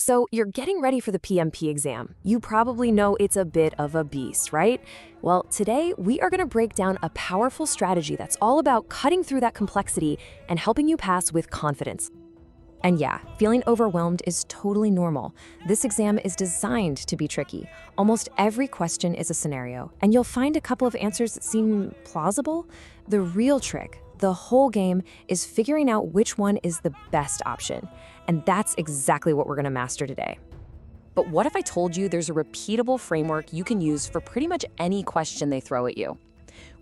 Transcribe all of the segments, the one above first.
So you're getting ready for the PMP exam. You probably know it's a bit of a beast, right? Well, today we are going to break down a powerful strategy that's all about cutting through that complexity and helping you pass with confidence. And yeah, feeling overwhelmed is totally normal. This exam is designed to be tricky. Almost every question is a scenario, and you'll find a couple of answers that seem plausible. The real trick, the whole game, is figuring out which one is the best option. And that's exactly what we're going to master today. But what if I told you there's a repeatable framework you can use for pretty much any question they throw at you?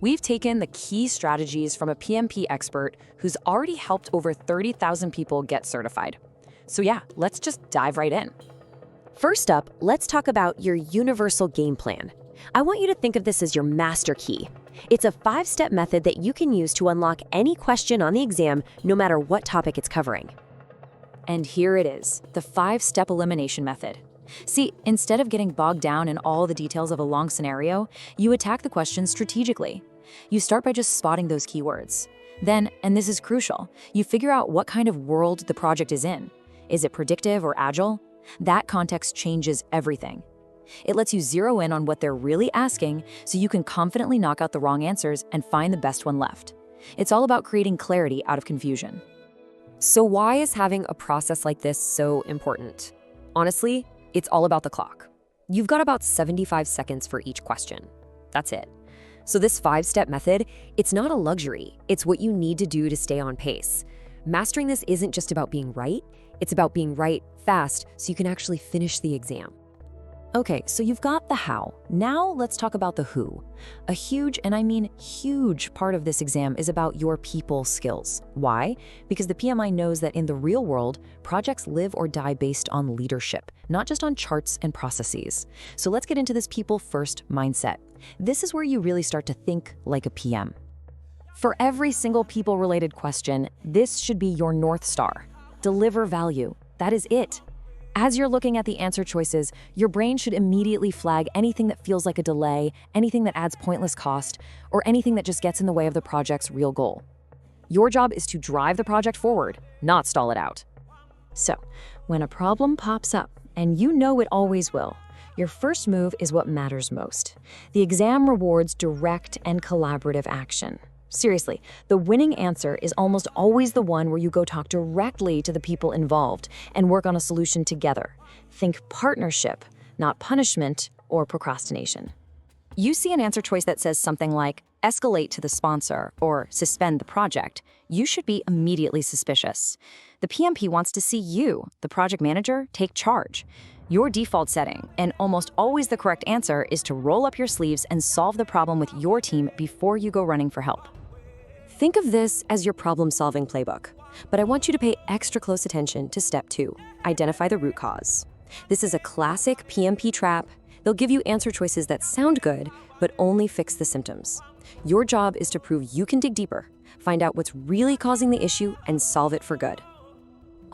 We've taken the key strategies from a PMP expert who's already helped over 30,000 people get certified. So yeah, let's just dive right in. First up, let's talk about your universal game plan. I want you to think of this as your master key. It's a 5-step method that you can use to unlock any question on the exam, no matter what topic it's covering. And here it is, the 5-step elimination method. See, instead of getting bogged down in all the details of a long scenario, you attack the question strategically. You start by just spotting those keywords. Then, and this is crucial, you figure out what kind of world the project is in. Is it predictive or agile? That context changes everything. It lets you zero in on what they're really asking so you can confidently knock out the wrong answers and find the best one left. It's all about creating clarity out of confusion. So why is having a process like this so important? Honestly, it's all about the clock. You've got about 75 seconds for each question. That's it. So this 5-step method, it's not a luxury. It's what you need to do to stay on pace. Mastering this isn't just about being right. It's about being right fast so you can actually finish the exam. Okay, so you've got the how. Now let's talk about the who. A huge, and I mean huge, part of this exam is about your people skills. Why? Because the PMI knows that in the real world, projects live or die based on leadership, not just on charts and processes. So let's get into this people-first mindset. This is where you really start to think like a PM. For every single people-related question, this should be your North Star. Deliver value. That is it. As you're looking at the answer choices, your brain should immediately flag anything that feels like a delay, anything that adds pointless cost, or anything that just gets in the way of the project's real goal. Your job is to drive the project forward, not stall it out. So, when a problem pops up, and you know it always will, your first move is what matters most. The exam rewards direct and collaborative action. Seriously, the winning answer is almost always the one where you go talk directly to the people involved and work on a solution together. Think partnership, not punishment or procrastination. You see an answer choice that says something like, escalate to the sponsor or suspend the project, you should be immediately suspicious. The PMP wants to see you, the project manager, take charge. Your default setting, and almost always the correct answer, is to roll up your sleeves and solve the problem with your team before you go running for help. Think of this as your problem-solving playbook, but I want you to pay extra close attention to step 2, identify the root cause. This is a classic PMP trap. They'll give you answer choices that sound good, but only fix the symptoms. Your job is to prove you can dig deeper, find out what's really causing the issue, and solve it for good.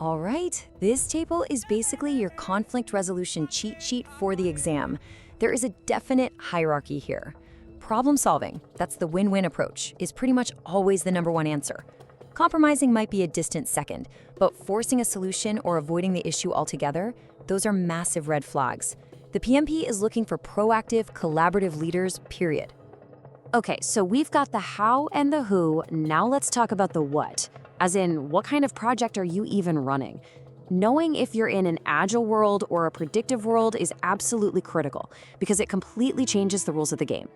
All right, this table is basically your conflict resolution cheat sheet for the exam. There is a definite hierarchy here. Problem solving, that's the win-win approach, is pretty much always the #1 answer. Compromising might be a distant second, but forcing a solution or avoiding the issue altogether, those are massive red flags. The PMP is looking for proactive, collaborative leaders, period. Okay, so we've got the how and the who. Now let's talk about the what. As in, what kind of project are you even running? Knowing if you're in an agile world or a predictive world is absolutely critical because it completely changes the rules of the game.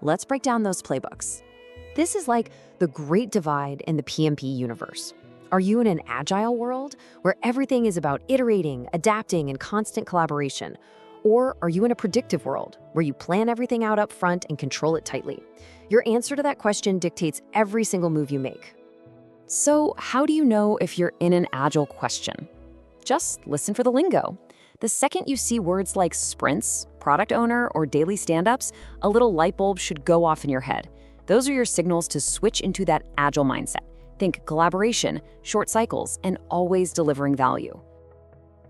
Let's break down those playbooks. This is like the great divide in the PMP universe. Are you in an agile world where everything is about iterating, adapting, and constant collaboration? Or are you in a predictive world where you plan everything out up front and control it tightly? Your answer to that question dictates every single move you make. So how do you know if you're in an agile question? Just listen for the lingo. The second you see words like sprints, product owner, or daily stand-ups, a little light bulb should go off in your head. Those are your signals to switch into that agile mindset. Think collaboration, short cycles, and always delivering value.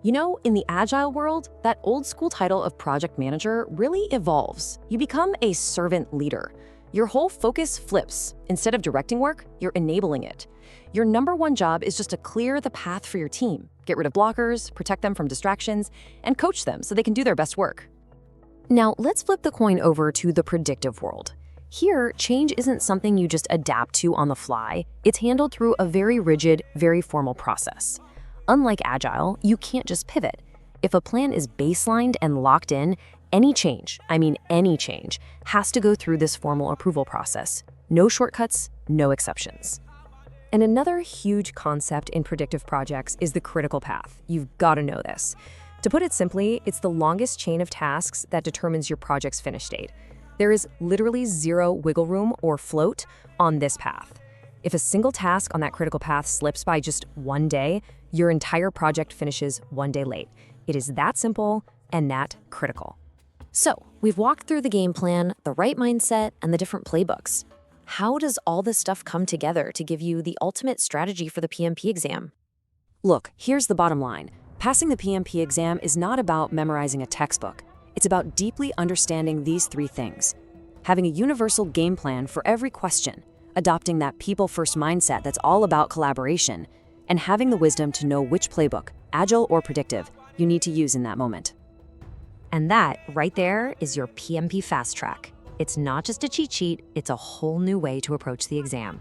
You know, in the agile world, that old school title of project manager really evolves. You become a servant leader. Your whole focus flips. Instead of directing work, you're enabling it. Your #1 job is just to clear the path for your team, get rid of blockers, protect them from distractions, and coach them so they can do their best work. Now, let's flip the coin over to the predictive world. Here, change isn't something you just adapt to on the fly. It's handled through a very rigid, very formal process. Unlike Agile, you can't just pivot. If a plan is baselined and locked in, any change, I mean any change, has to go through this formal approval process. No shortcuts, no exceptions. And another huge concept in predictive projects is the critical path. You've got to know this. To put it simply, it's the longest chain of tasks that determines your project's finish date. There is literally zero wiggle room or float on this path. If a single task on that critical path slips by just one day, your entire project finishes one day late. It is that simple and that critical. So, we've walked through the game plan, the right mindset, and the different playbooks. How does all this stuff come together to give you the ultimate strategy for the PMP exam? Look, here's the bottom line. Passing the PMP exam is not about memorizing a textbook. It's about deeply understanding these three things. Having a universal game plan for every question, adopting that people-first mindset that's all about collaboration, and having the wisdom to know which playbook, agile or predictive, you need to use in that moment. And that, right there, is your PMP Fast Track. It's not just a cheat sheet, it's a whole new way to approach the exam.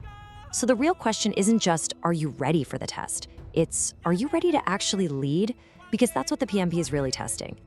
So the real question isn't just, are you ready for the test? It's, are you ready to actually lead? Because that's what the PMP is really testing.